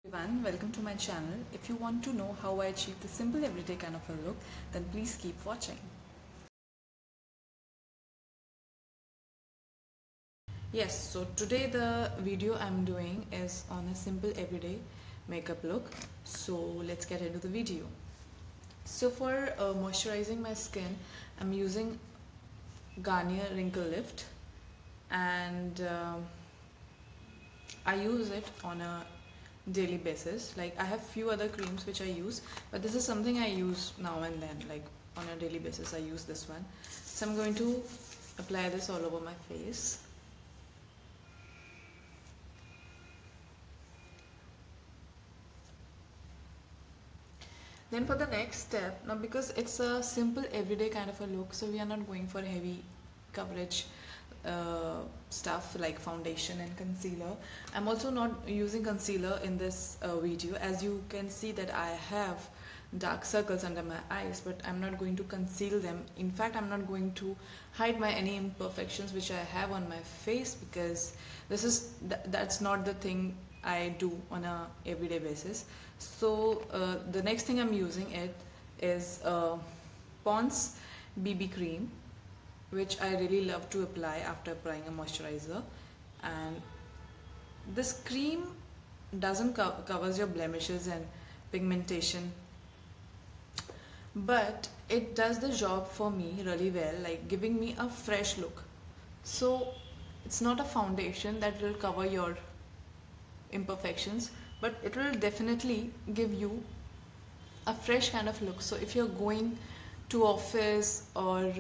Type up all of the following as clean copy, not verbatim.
Everyone, welcome to my channel. If you want to know how I achieve the simple everyday kind of a look, then please keep watching. Yes, so today the video I'm doing is on a simple everyday makeup look. So let's get into the video. So for moisturizing my skin, I'm using Garnier Wrinkle Lift, and I use it on a daily basis. Like, I have few other creams which I use, but this is something I use now and then, like on a daily basis I use this one. So I'm going to apply this all over my face. Then for the next step, now because it's a simple everyday kind of a look, so we are not going for heavy coverage stuff like foundation and concealer. I'm also not using concealer in this video. As you can see that I have dark circles under my eyes, but I'm not going to conceal them. In fact, I'm not going to hide my any imperfections which I have on my face, because this is that's not the thing I do on a everyday basis. So the next thing I'm using it is Pond's BB cream, which I really love to apply after applying a moisturizer. And this cream doesn't covers your blemishes and pigmentation, but it does the job for me really well, like giving me a fresh look. So it's not a foundation that will cover your imperfections, but it will definitely give you a fresh kind of look. So if you're going to office, or if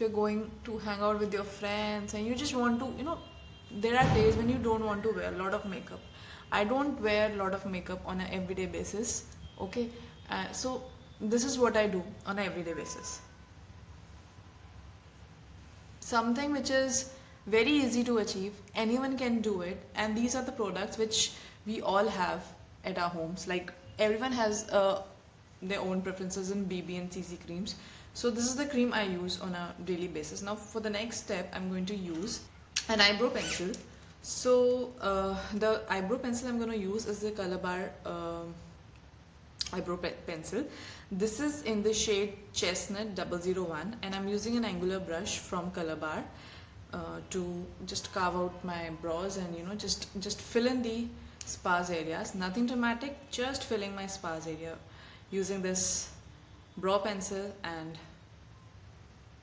you're going to hang out with your friends and you just want to, there are days when you don't want to wear a lot of makeup. I don't wear a lot of makeup on an everyday basis, okay? So this is what I do on an everyday basis. Something which is very easy to achieve, anyone can do it, and these are the products which we all have at our homes. Like, everyone has their own preferences in BB and CC creams. So this is the cream I use on a daily basis. Now for the next step, I'm going to use an eyebrow pencil. So the eyebrow pencil I'm going to use is the Colorbar eyebrow pencil. This is in the shade Chestnut 001, and I'm using an angular brush from Colorbar to just carve out my brows and just fill in the sparse areas. Nothing dramatic, just filling my sparse area using this brow pencil and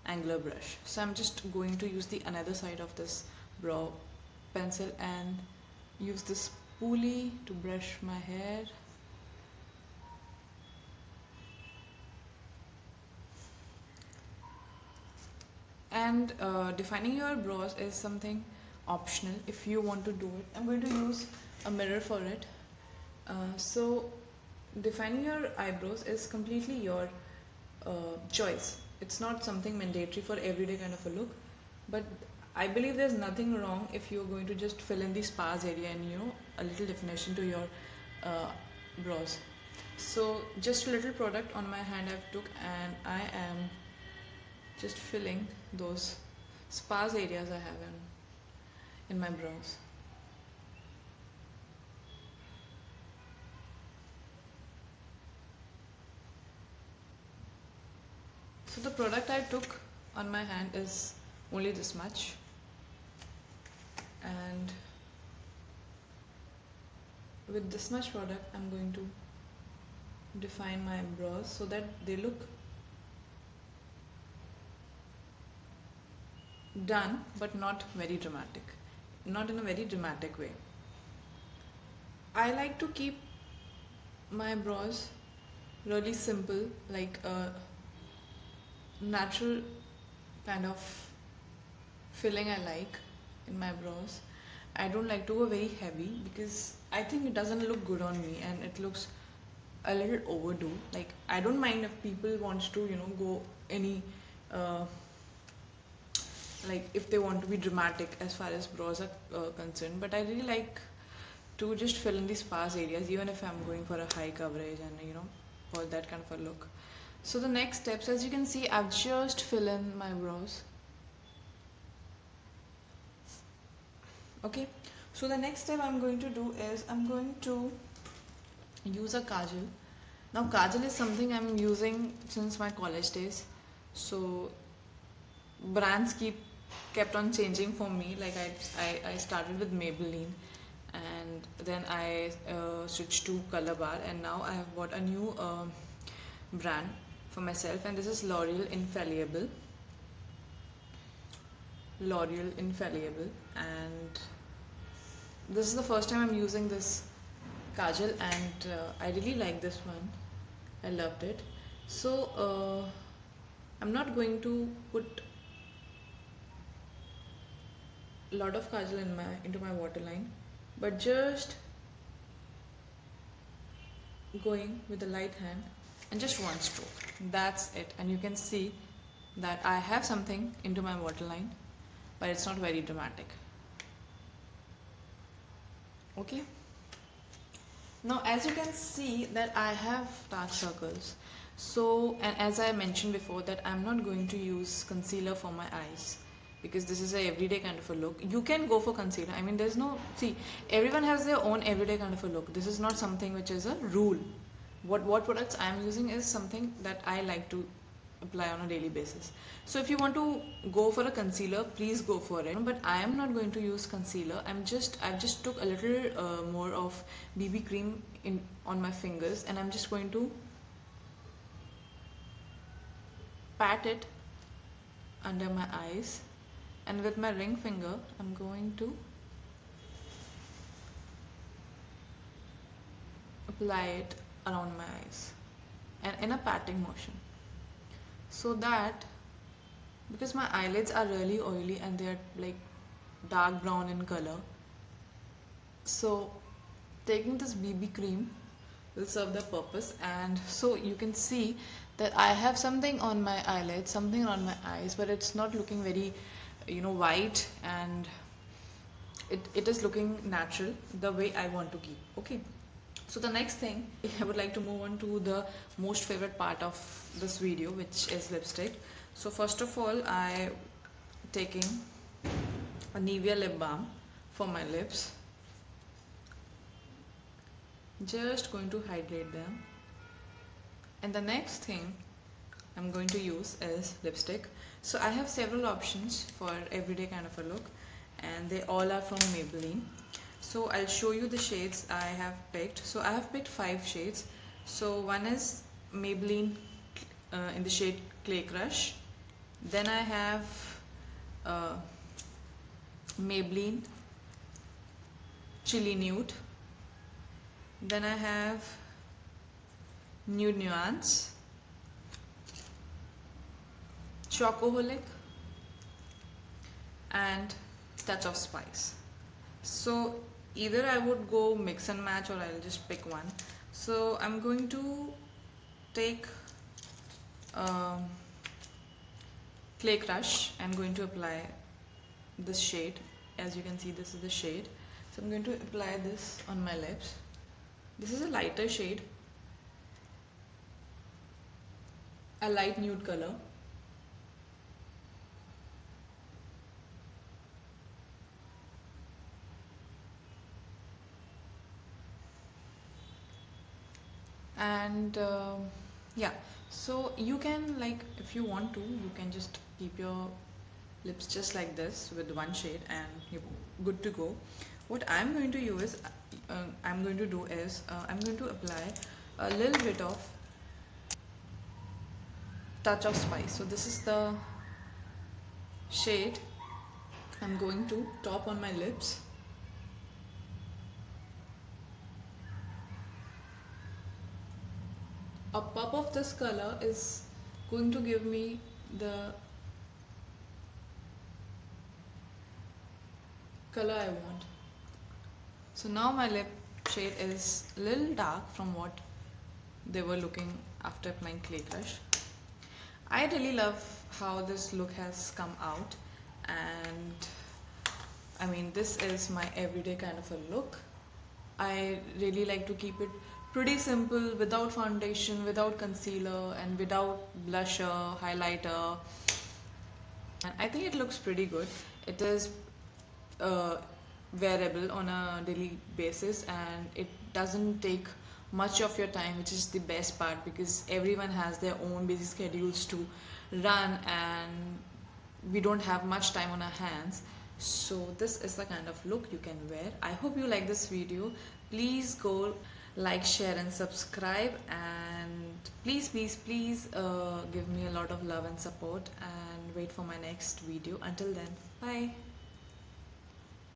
angular brush. So I'm just going to use the another side of this brow pencil and use this spoolie to brush my hair. And defining your brows is something optional if you want to do it. I'm going to use a mirror for it. So defining your eyebrows is completely your choice. It's not something mandatory for everyday kind of a look, but I believe there's nothing wrong if you're going to just fill in the sparse area and a little definition to your brows. So just a little product on my hand I've took, and I am just filling those sparse areas I have in my brows. So the product I took on my hand is only this much, and with this much product I'm going to define my brows so that they look done, but not very dramatic, not in a very dramatic way. I like to keep my brows really simple, like a natural kind of filling I like in my brows. I don't like to go very heavy because I think it doesn't look good on me and it looks a little overdue. Like, I don't mind if people wants to go any like if they want to be dramatic as far as brows are concerned, but I really like to just fill in the sparse areas even if I'm going for a high coverage and for that kind of a look. So the next steps, as you can see, I've just filled in my brows. Okay, So the next step I'm going to do is I'm going to use a Kajal. Now Kajal is something I'm using since my college days. So brands kept on changing for me. Like I started with Maybelline, and then I switched to Colorbar, and now I have bought a new brand for myself, and this is L'Oreal Infallible, and this is the first time I'm using this Kajal, and I really like this one. I loved it. So I'm not going to put a lot of Kajal into my waterline, but just going with a light hand and just one stroke. That's it. And you can see that I have something into my waterline, but it's not very dramatic. Okay. Now as you can see that I have dark circles. So, and as I mentioned before, that I'm not going to use concealer for my eyes, because this is a everyday kind of a look. You can go for concealer. I mean, there's no, see, everyone has their own everyday kind of a look. This is not something which is a rule. What products I'm using is something that I like to apply on a daily basis. So if you want to go for a concealer, please go for it. But I am not going to use concealer. I've just took a little more of BB cream on my fingers, and I'm just going to pat it under my eyes, and with my ring finger I'm going to apply it around my eyes and in a patting motion, so that, because my eyelids are really oily and they are like dark brown in color, so taking this BB cream will serve the purpose. And so you can see that I have something on my eyelids, something on my eyes, but it's not looking very, white, and it is looking natural the way I want to keep. Okay. So the next thing, I would like to move on to the most favorite part of this video, which is lipstick. So first of all, I taking a Nivea Lip Balm for my lips. Just going to hydrate them. And the next thing I'm going to use is lipstick. So I have several options for everyday kind of a look, and they all are from Maybelline. So I'll show you the shades I have picked. So I have picked 5 shades. So one is Maybelline in the shade Clay Crush. Then I have Maybelline Chili Nude. Then I have Nude Nuance, Chocoholic, and Touch of Spice. So either I would go mix and match, or I'll just pick one. So I'm going to take Clay Crush. I'm going to apply this shade. As you can see, this is the shade. So I'm going to apply this on my lips. This is a lighter shade, a light nude color. And yeah, so you can, like, if you want to, you can just keep your lips just like this with one shade and you're good to go. What I'm going to do is I'm going to apply a little bit of Touch of Spice. So this is the shade I'm going to top on my lips. A pop of this color is going to give me the color I want. So now my lip shade is a little dark from what they were looking after applying Clay Crush. I really love how this look has come out, and I mean, this is my everyday kind of a look. I really like to keep it pretty simple, without foundation, without concealer, and without blusher, highlighter. And I think it looks pretty good. It is wearable on a daily basis, and it doesn't take much of your time, which is the best part, because everyone has their own busy schedules to run and we don't have much time on our hands. So this is the kind of look you can wear. I hope you like this video. Please go like, share and subscribe, and please give me a lot of love and support, and wait for my next video. Until then, bye.